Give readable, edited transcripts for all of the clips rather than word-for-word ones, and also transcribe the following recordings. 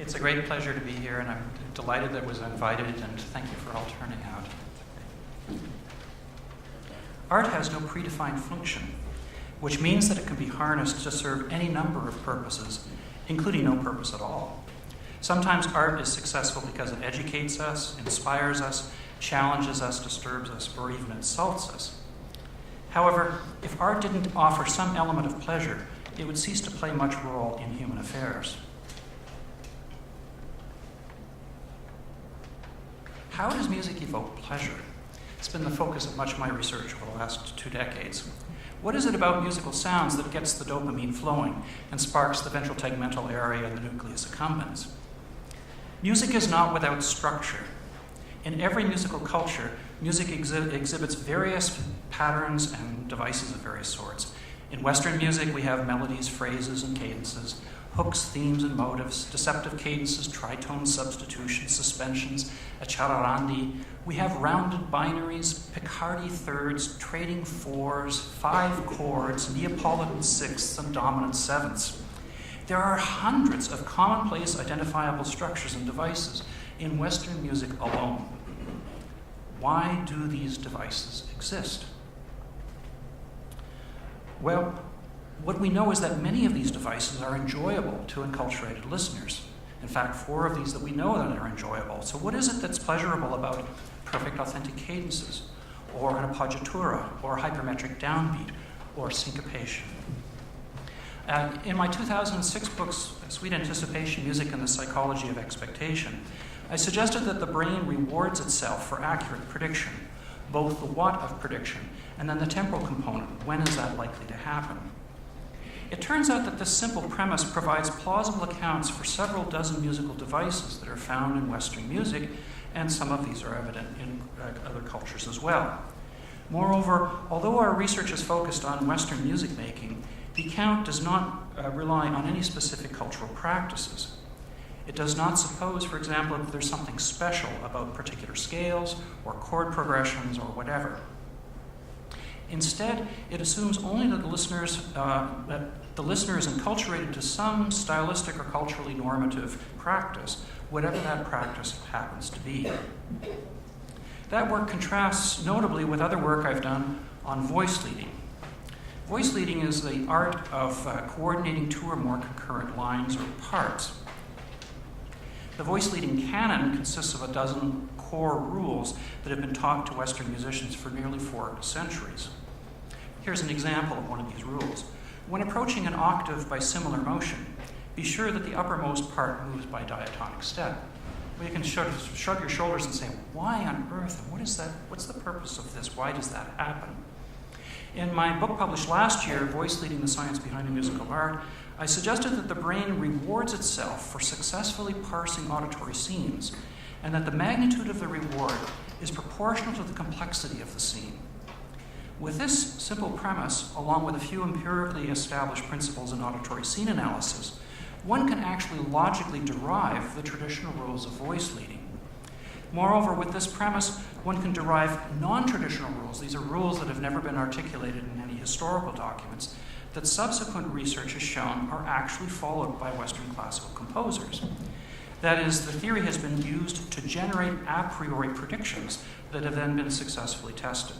It's a great pleasure to be here, and I'm delighted that I was invited, and thank you for all turning out. Art has no predefined function, which means that it can be harnessed to serve any number of purposes, including no purpose at all. Sometimes art is successful because it educates us, inspires us, challenges us, disturbs us, or even insults us. However, if art didn't offer some element of pleasure, it would cease to play much role in human affairs. How does music evoke pleasure? It's been the focus of much of my research over the last 2 decades. What is it about musical sounds that gets the dopamine flowing and sparks the ventral tegmental area and the nucleus accumbens? Music is not without structure. In every musical culture, music exhibits various patterns and devices of various sorts. In Western music, we have melodies, phrases, and cadences, hooks, themes, and motives, deceptive cadences, tritone substitutions, suspensions, acciarrandi. We have rounded binaries, Picardy thirds, trading fours, 5 chords, Neapolitan sixths, and dominant sevenths. There are hundreds of commonplace identifiable structures and devices in Western music alone. Why do these devices exist? Well, what we know is that many of these devices are enjoyable to enculturated listeners. In fact, 4 of these that we know that are enjoyable. So what is it that's pleasurable about perfect authentic cadences, or an appoggiatura, or hypermetric downbeat, or syncopation? In my 2006 book, Sweet Anticipation, Music and the Psychology of Expectation, I suggested that the brain rewards itself for accurate prediction, both the what of prediction and then the temporal component, when is that likely to happen? It turns out that this simple premise provides plausible accounts for several dozen musical devices that are found in Western music, and some of these are evident in other cultures as well. Moreover, although our research is focused on Western music making, the account does not rely on any specific cultural practices. It does not suppose, for example, that there's something special about particular scales or chord progressions or whatever. Instead, it assumes only that the listener is enculturated to some stylistic or culturally normative practice, whatever that practice happens to be. That work contrasts notably with other work I've done on voice leading. Voice leading is the art of coordinating 2 or more concurrent lines or parts. The voice leading canon consists of a dozen core rules that have been taught to Western musicians for nearly 4 centuries. Here's an example of one of these rules. When approaching an octave by similar motion, be sure that the uppermost part moves by diatonic step. Well, you can shrug your shoulders and say, why on earth? What is that? What's the purpose of this? Why does that happen? In my book published last year, Voice Leading the Science Behind a Musical Art, I suggested that the brain rewards itself for successfully parsing auditory scenes, and that the magnitude of the reward is proportional to the complexity of the scene. With this simple premise, along with a few empirically established principles in auditory scene analysis, one can actually logically derive the traditional rules of voice leading. Moreover, with this premise, one can derive non-traditional rules. These are rules that have never been articulated in any historical documents that subsequent research has shown are actually followed by Western classical composers. That is, the theory has been used to generate a priori predictions that have then been successfully tested.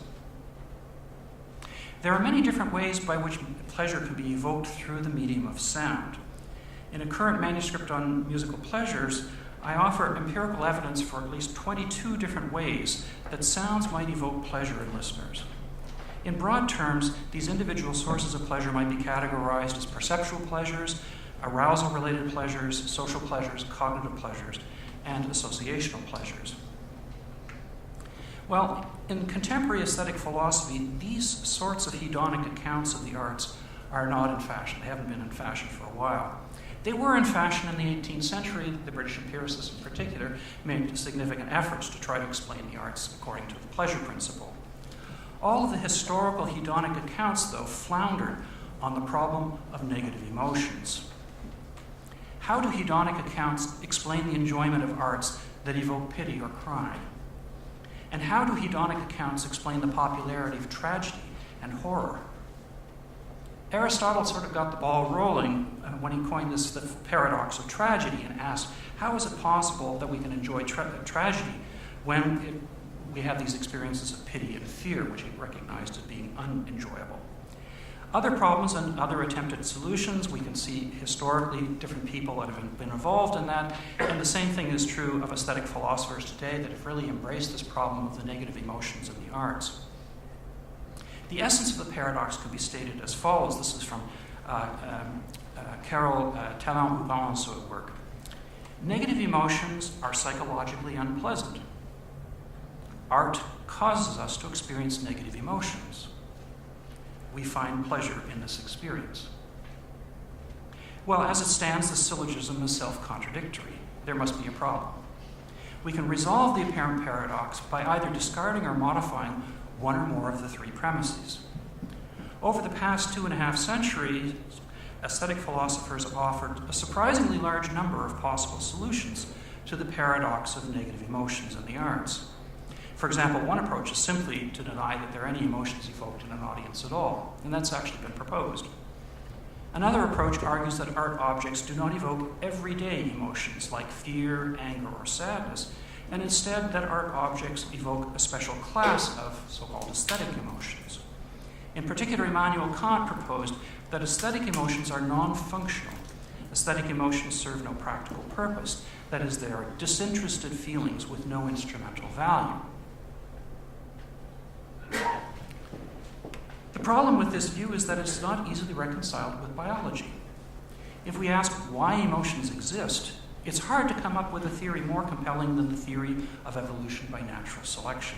There are many different ways by which pleasure can be evoked through the medium of sound. In a current manuscript on musical pleasures, I offer empirical evidence for at least 22 different ways that sounds might evoke pleasure in listeners. In broad terms, these individual sources of pleasure might be categorized as perceptual pleasures, arousal-related pleasures, social pleasures, cognitive pleasures, and associational pleasures. Well, in contemporary aesthetic philosophy, these sorts of hedonic accounts of the arts are not in fashion. They haven't been in fashion for a while. They were in fashion in the 18th century. The British empiricists in particular made significant efforts to try to explain the arts according to the pleasure principle. All of the historical hedonic accounts, though, floundered on the problem of negative emotions. How do hedonic accounts explain the enjoyment of arts that evoke pity or crime? And how do hedonic accounts explain the popularity of tragedy and horror? Aristotle sort of got the ball rolling when he coined the paradox of tragedy and asked, how is it possible that we can enjoy tragedy when we have these experiences of pity and fear, which he recognized as being unenjoyable? Other problems and other attempted solutions, we can see historically different people that have been involved in that, and the same thing is true of aesthetic philosophers today that have really embraced this problem of the negative emotions in the arts. The essence of the paradox can be stated as follows. This is from Carol Talon-Houban's work. Negative emotions are psychologically unpleasant. Art causes us to experience negative emotions. We find pleasure in this experience. Well, as it stands, the syllogism is self-contradictory. There must be a problem. We can resolve the apparent paradox by either discarding or modifying one or more of the three premises. Over the past 2.5 centuries, aesthetic philosophers have offered a surprisingly large number of possible solutions to the paradox of negative emotions in the arts. For example, one approach is simply to deny that there are any emotions evoked in an audience at all, and that's actually been proposed. Another approach argues that art objects do not evoke everyday emotions like fear, anger, or sadness, and instead that art objects evoke a special class of so-called aesthetic emotions. In particular, Immanuel Kant proposed that aesthetic emotions are non-functional. Aesthetic emotions serve no practical purpose. That is, they are disinterested feelings with no instrumental value. The problem with this view is that it's not easily reconciled with biology. If we ask why emotions exist, it's hard to come up with a theory more compelling than the theory of evolution by natural selection.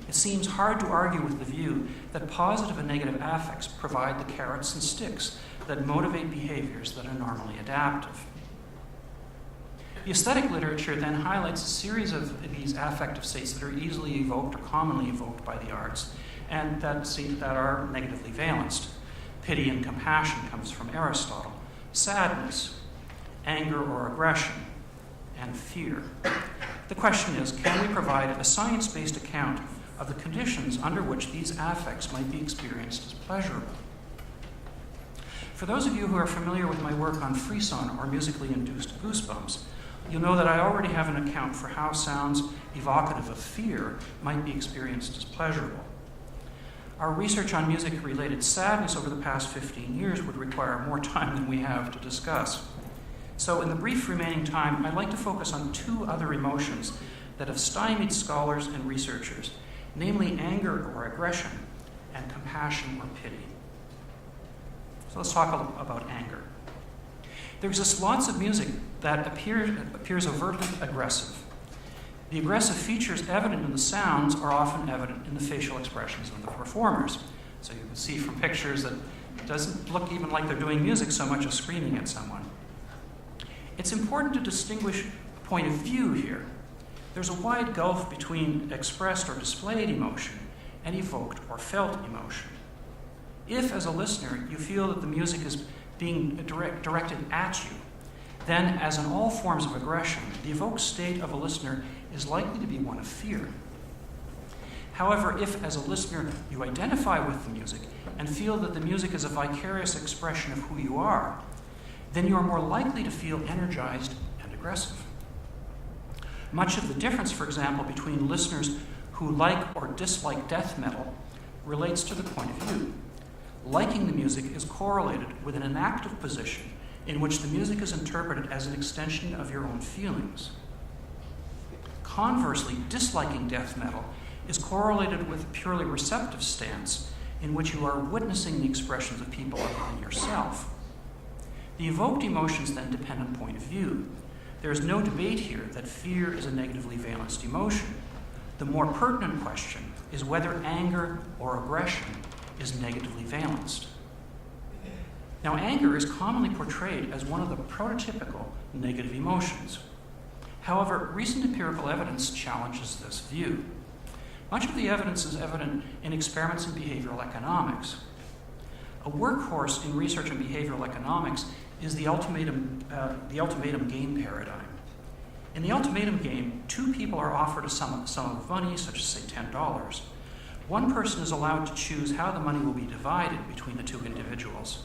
It seems hard to argue with the view that positive and negative affects provide the carrots and sticks that motivate behaviors that are normally adaptive. The aesthetic literature then highlights a series of these affective states that are easily evoked or commonly evoked by the arts, and that are negatively valenced. Pity and compassion comes from Aristotle. Sadness, anger or aggression, and fear. The question is, can we provide a science-based account of the conditions under which these affects might be experienced as pleasurable? For those of you who are familiar with my work on frisson, or musically induced goosebumps, you'll know that I already have an account for how sounds evocative of fear might be experienced as pleasurable. Our research on music-related sadness over the past 15 years would require more time than we have to discuss. So in the brief remaining time, I'd like to focus on two other emotions that have stymied scholars and researchers, namely anger or aggression and compassion or pity. So let's talk about anger. There exists lots of music that appears overtly aggressive. The aggressive features evident in the sounds are often evident in the facial expressions of the performers. So you can see from pictures that it doesn't look even like they're doing music so much as screaming at someone. It's important to distinguish a point of view here. There's a wide gulf between expressed or displayed emotion and evoked or felt emotion. If, as a listener, you feel that the music is being directed at you, then, as in all forms of aggression, the evoked state of a listener is likely to be one of fear. However, if, as a listener, you identify with the music and feel that the music is a vicarious expression of who you are, then you are more likely to feel energized and aggressive. Much of the difference, for example, between listeners who like or dislike death metal relates to the point of view. Liking the music is correlated with an inactive position in which the music is interpreted as an extension of your own feelings. Conversely, disliking death metal is correlated with a purely receptive stance in which you are witnessing the expressions of people other than yourself. The evoked emotions then depend on point of view. There is no debate here that fear is a negatively valenced emotion. The more pertinent question is whether anger or aggression is negatively valenced. Now, anger is commonly portrayed as one of the prototypical negative emotions. However, recent empirical evidence challenges this view. Much of the evidence is evident in experiments in behavioral economics. A workhorse in research in behavioral economics is the ultimatum game paradigm. In the ultimatum game, two people are offered a sum of money, such as, say, $10. One person is allowed to choose how the money will be divided between the two individuals.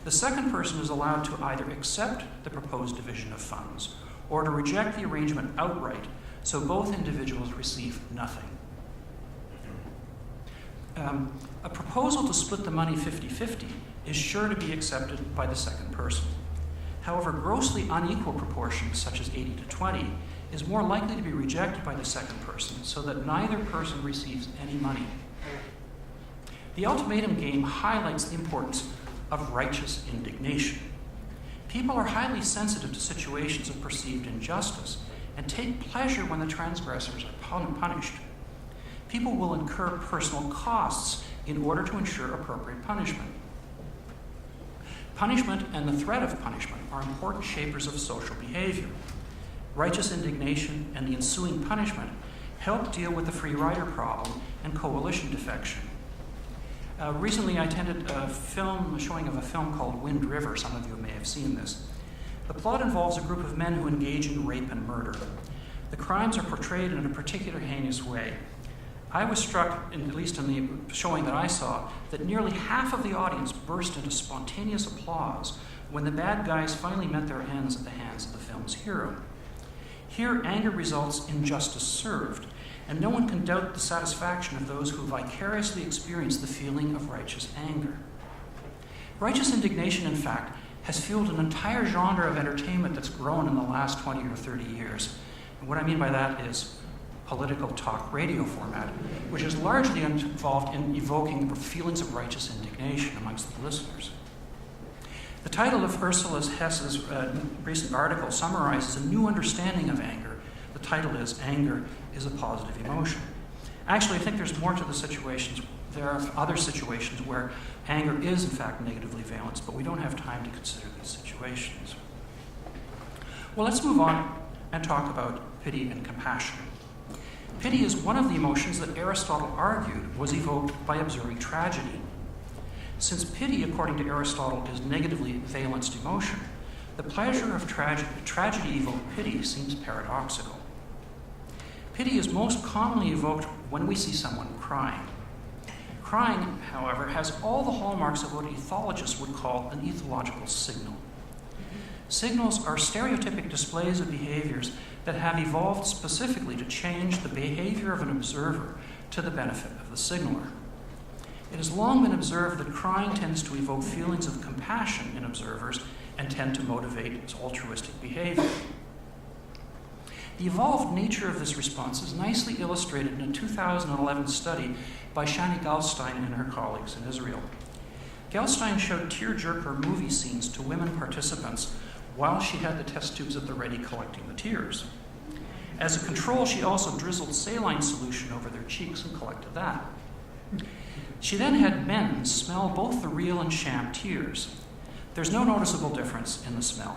The second person is allowed to either accept the proposed division of funds or to reject the arrangement outright, so both individuals receive nothing. A proposal to split the money 50-50 is sure to be accepted by the second person. However, grossly unequal proportions, such as 80-20, is more likely to be rejected by the second person, so that neither person receives any money. The ultimatum game highlights the importance of righteous indignation. People are highly sensitive to situations of perceived injustice and take pleasure when the transgressors are punished. People will incur personal costs in order to ensure appropriate punishment. Punishment and the threat of punishment are important shapers of social behavior. Righteous indignation and the ensuing punishment help deal with the free rider problem and coalition defection. Recently, I attended a showing of a film called Wind River. Some of you may have seen this. The plot involves a group of men who engage in rape and murder. The crimes are portrayed in a particular heinous way. I was struck, at least in the showing that I saw, that nearly half of the audience burst into spontaneous applause when the bad guys finally met their ends at the hands of the film's hero. Here, anger results in justice served, and no one can doubt the satisfaction of those who vicariously experience the feeling of righteous anger. Righteous indignation, in fact, has fueled an entire genre of entertainment that's grown in the last 20 or 30 years. And what I mean by that is political talk radio format, which is largely involved in evoking feelings of righteous indignation amongst the listeners. The title of Ursula Hess's recent article summarizes a new understanding of anger. The title is Anger is a Positive Emotion. Actually, I think there's more to the situations. There are other situations where anger is, in fact, negatively valenced, but we don't have time to consider these situations. Well, let's move on and talk about pity and compassion. Pity is one of the emotions that Aristotle argued was evoked by observing tragedy. Since pity, according to Aristotle, is negatively valenced emotion, the pleasure of tragedy-evoked pity seems paradoxical. Pity is most commonly evoked when we see someone crying. Crying, however, has all the hallmarks of what ethologists would call an ethological signal. Signals are stereotypic displays of behaviors that have evolved specifically to change the behavior of an observer to the benefit of the signaler. It has long been observed that crying tends to evoke feelings of compassion in observers and tend to motivate altruistic behavior. The evolved nature of this response is nicely illustrated in a 2011 study by Shani Galstein and her colleagues in Israel. Galstein showed tearjerker movie scenes to women participants while she had the test tubes at the ready collecting the tears. As a control, she also drizzled saline solution over their cheeks and collected that. She then had men smell both the real and sham tears. There's no noticeable difference in the smell,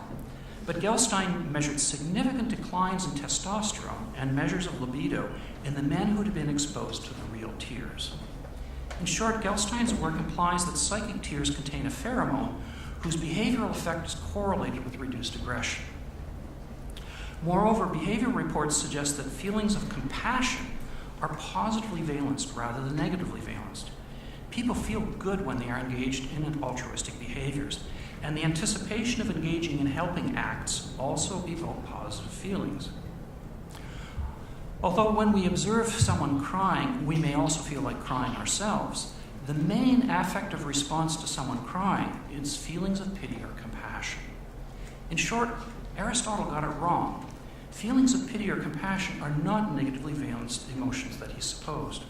but Gelstein measured significant declines in testosterone and measures of libido in the men who had been exposed to the real tears. In short, Gelstein's work implies that psychic tears contain a pheromone whose behavioral effect is correlated with reduced aggression. Moreover, behavioral reports suggest that feelings of compassion are positively valenced rather than negatively valenced. People feel good when they are engaged in altruistic behaviors, and the anticipation of engaging in helping acts also evoke positive feelings. Although when we observe someone crying, we may also feel like crying ourselves, the main affective response to someone crying is feelings of pity or compassion. In short, Aristotle got it wrong. Feelings of pity or compassion are not negatively valenced emotions that he supposed.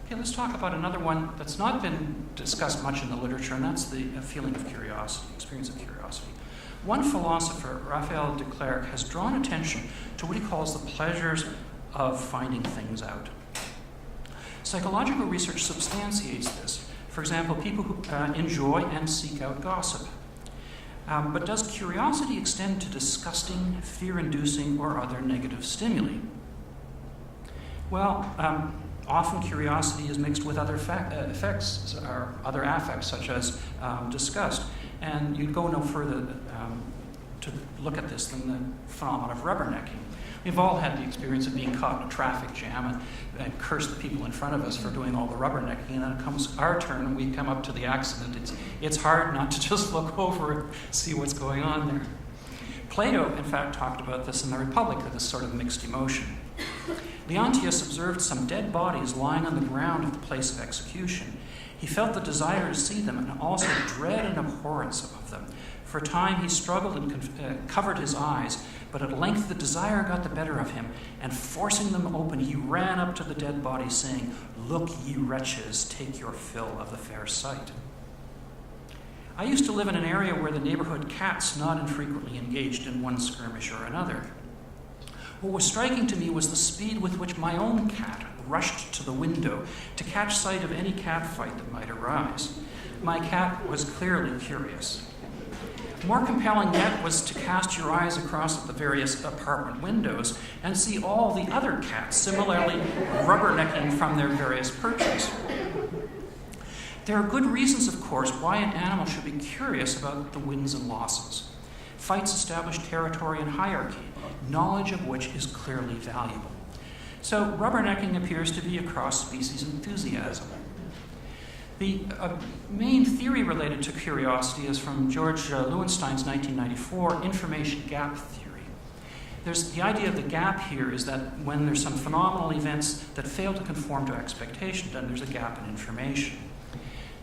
Okay, let's talk about another one that's not been discussed much in the literature, and that's the feeling of curiosity, experience of curiosity. One philosopher, Raphael de Klerk, has drawn attention to what he calls the pleasures of finding things out. Psychological research substantiates this. For example, people who enjoy and seek out gossip. But does curiosity extend to disgusting, fear-inducing, or other negative stimuli? Well, often curiosity is mixed with other effects or other affects, such as disgust. And you'd go no further to look at this than the phenomenon of rubbernecking. We've all had the experience of being caught in a traffic jam and curse the people in front of us for doing all the rubbernecking, and then it comes our turn and we come up to the accident. It's hard not to just look over and see what's going on there. Plato, in fact, talked about this in the Republic, this sort of mixed emotion. Leontius observed some dead bodies lying on the ground of the place of execution. He felt the desire to see them and also dread and abhorrence of them. For a time he struggled and covered his eyes, but at length the desire got the better of him, and forcing them open, he ran up to the dead body, saying, "Look, ye wretches, take your fill of the fair sight." I used to live in an area where the neighborhood cats not infrequently engaged in one skirmish or another. What was striking to me was the speed with which my own cat rushed to the window to catch sight of any cat fight that might arise. My cat was clearly curious. More compelling yet was to cast your eyes across at the various apartment windows and see all the other cats similarly rubbernecking from their various perches. There are good reasons, of course, why an animal should be curious about the wins and losses. Fights establish territory and hierarchy, knowledge of which is clearly valuable. So rubbernecking appears to be a cross-species enthusiasm. The main theory related to curiosity is from George Lewinstein's 1994 information gap theory. The idea of the gap here is that when there's some phenomenal events that fail to conform to expectation, then there's a gap in information.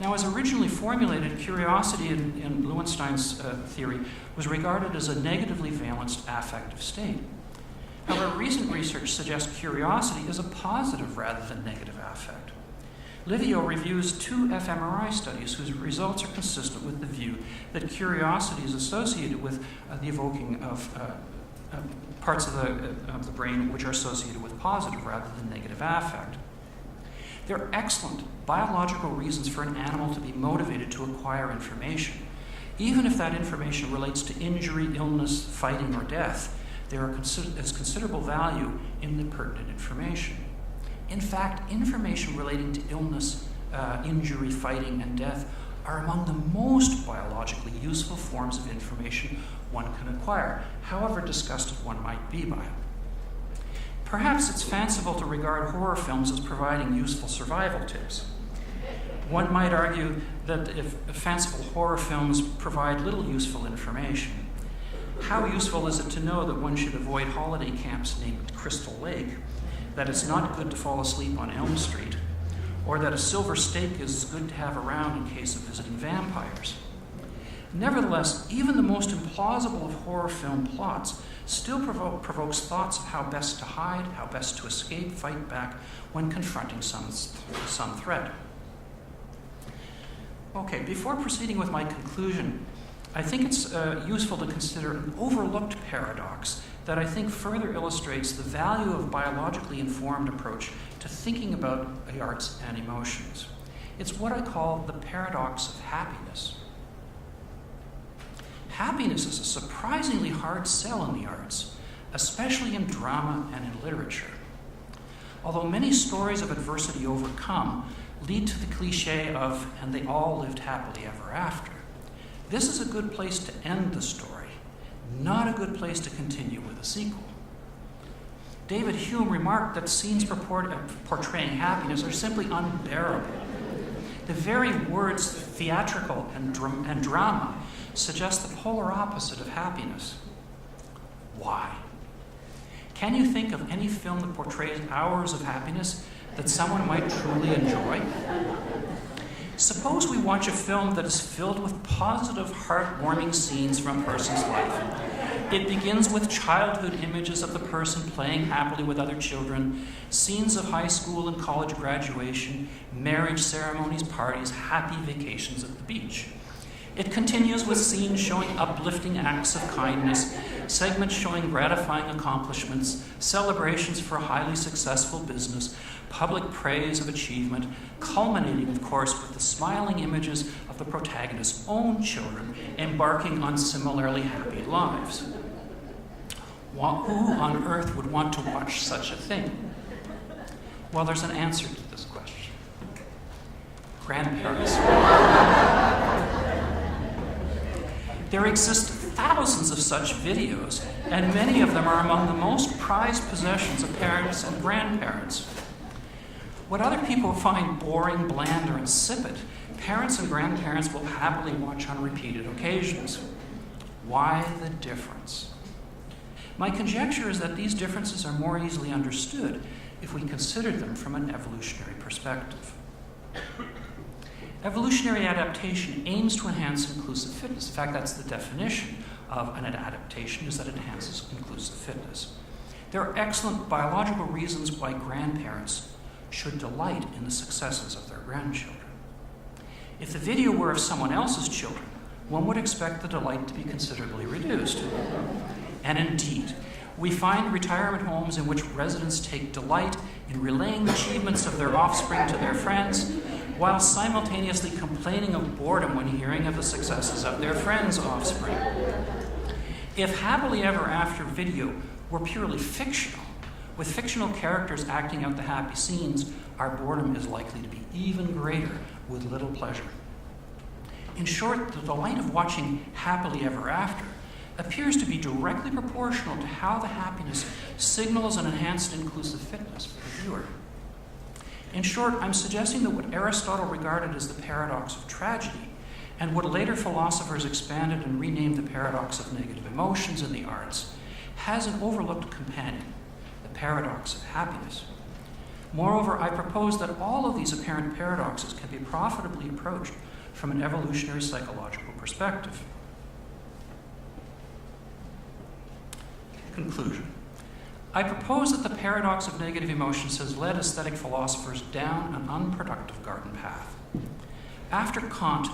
Now, as originally formulated, curiosity in Lewinstein's theory was regarded as a negatively valenced affective state. However, recent research suggests curiosity is a positive rather than negative affect. Livio reviews 2 fMRI studies whose results are consistent with the view that curiosity is associated with the evoking of parts of the brain which are associated with positive rather than negative affect. There are excellent biological reasons for an animal to be motivated to acquire information. Even if that information relates to injury, illness, fighting, or death, there is considerable value in the pertinent information. In fact, information relating to illness, injury, fighting, and death are among the most biologically useful forms of information one can acquire, however disgusted one might be by it. Perhaps it's fanciful to regard horror films as providing useful survival tips. One might argue that if fanciful horror films provide little useful information, how useful is it to know that one should avoid holiday camps named Crystal Lake, that it's not good to fall asleep on Elm Street, or that a silver steak is good to have around in case of visiting vampires? Nevertheless, even the most implausible of horror film plots still provokes thoughts of how best to hide, how best to escape, fight back when confronting some threat. Okay, before proceeding with my conclusion, I think it's useful to consider an overlooked paradox that I think further illustrates the value of a biologically informed approach to thinking about the arts and emotions. It's what I call the paradox of happiness. Happiness is a surprisingly hard sell in the arts, especially in drama and in literature. Although many stories of adversity overcome lead to the cliche of, and they all lived happily ever after. This is a good place to end the story, not a good place to continue with a sequel. David Hume remarked that scenes portraying happiness are simply unbearable. The very words theatrical and drama suggest the polar opposite of happiness. Why? Can you think of any film that portrays hours of happiness that someone might truly enjoy? Suppose we watch a film that is filled with positive, heartwarming scenes from a person's life. It begins with childhood images of the person playing happily with other children, scenes of high school and college graduation, marriage ceremonies, parties, happy vacations at the beach. It continues with scenes showing uplifting acts of kindness, segments showing gratifying accomplishments, celebrations for a highly successful business, public praise of achievement, culminating, of course, with the smiling images of the protagonist's own children embarking on similarly happy lives. Who on earth would want to watch such a thing? Well, there's an answer to this question. Grandparents. There exist thousands of such videos, and many of them are among the most prized possessions of parents and grandparents. What other people find boring, bland, or insipid, parents and grandparents will happily watch on repeated occasions. Why the difference? My conjecture is that these differences are more easily understood if we considered them from an evolutionary perspective. Evolutionary adaptation aims to enhance inclusive fitness. In fact, that's the definition of an adaptation, is that it enhances inclusive fitness. There are excellent biological reasons why grandparents should delight in the successes of their grandchildren. If the video were of someone else's children, one would expect the delight to be considerably reduced. And indeed, we find retirement homes in which residents take delight in relaying the achievements of their offspring to their friends, while simultaneously complaining of boredom when hearing of the successes of their friends' offspring. If happily ever after video were purely fictional, with fictional characters acting out the happy scenes, our boredom is likely to be even greater with little pleasure. In short, the delight of watching happily ever after appears to be directly proportional to how the happiness signals an enhanced inclusive fitness for the viewer. In short, I'm suggesting that what Aristotle regarded as the paradox of tragedy, and what later philosophers expanded and renamed the paradox of negative emotions in the arts, has an overlooked companion, the paradox of happiness. Moreover, I propose that all of these apparent paradoxes can be profitably approached from an evolutionary psychological perspective. Conclusion. I propose that the paradox of negative emotions has led aesthetic philosophers down an unproductive garden path. After Kant,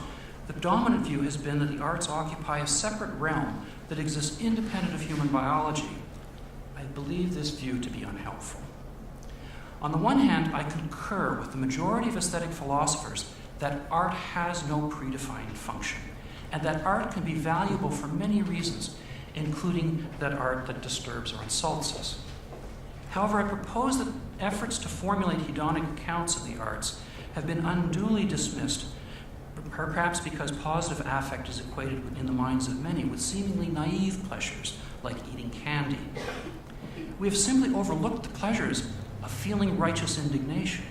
the dominant view has been that the arts occupy a separate realm that exists independent of human biology. I believe this view to be unhelpful. On the one hand, I concur with the majority of aesthetic philosophers that art has no predefined function, and that art can be valuable for many reasons, including that art that disturbs or insults us. However, I propose that efforts to formulate hedonic accounts of the arts have been unduly dismissed, perhaps because positive affect is equated in the minds of many with seemingly naive pleasures, like eating candy. We have simply overlooked the pleasures of feeling righteous indignation,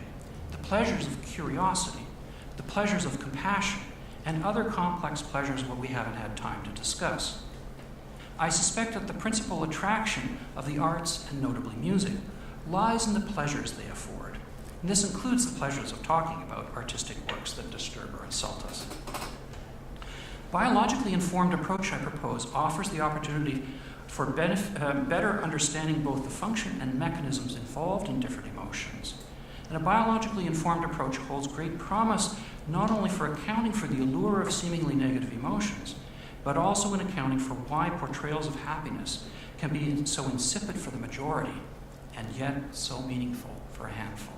the pleasures of curiosity, the pleasures of compassion, and other complex pleasures what we haven't had time to discuss. I suspect that the principal attraction of the arts, and notably music, lies in the pleasures they afford. And this includes the pleasures of talking about artistic works that disturb or insult us. Biologically informed approach, I propose, offers the opportunity for better understanding both the function and mechanisms involved in different emotions. And a biologically informed approach holds great promise not only for accounting for the allure of seemingly negative emotions, but also in accounting for why portrayals of happiness can be so insipid for the majority and yet so meaningful for a handful.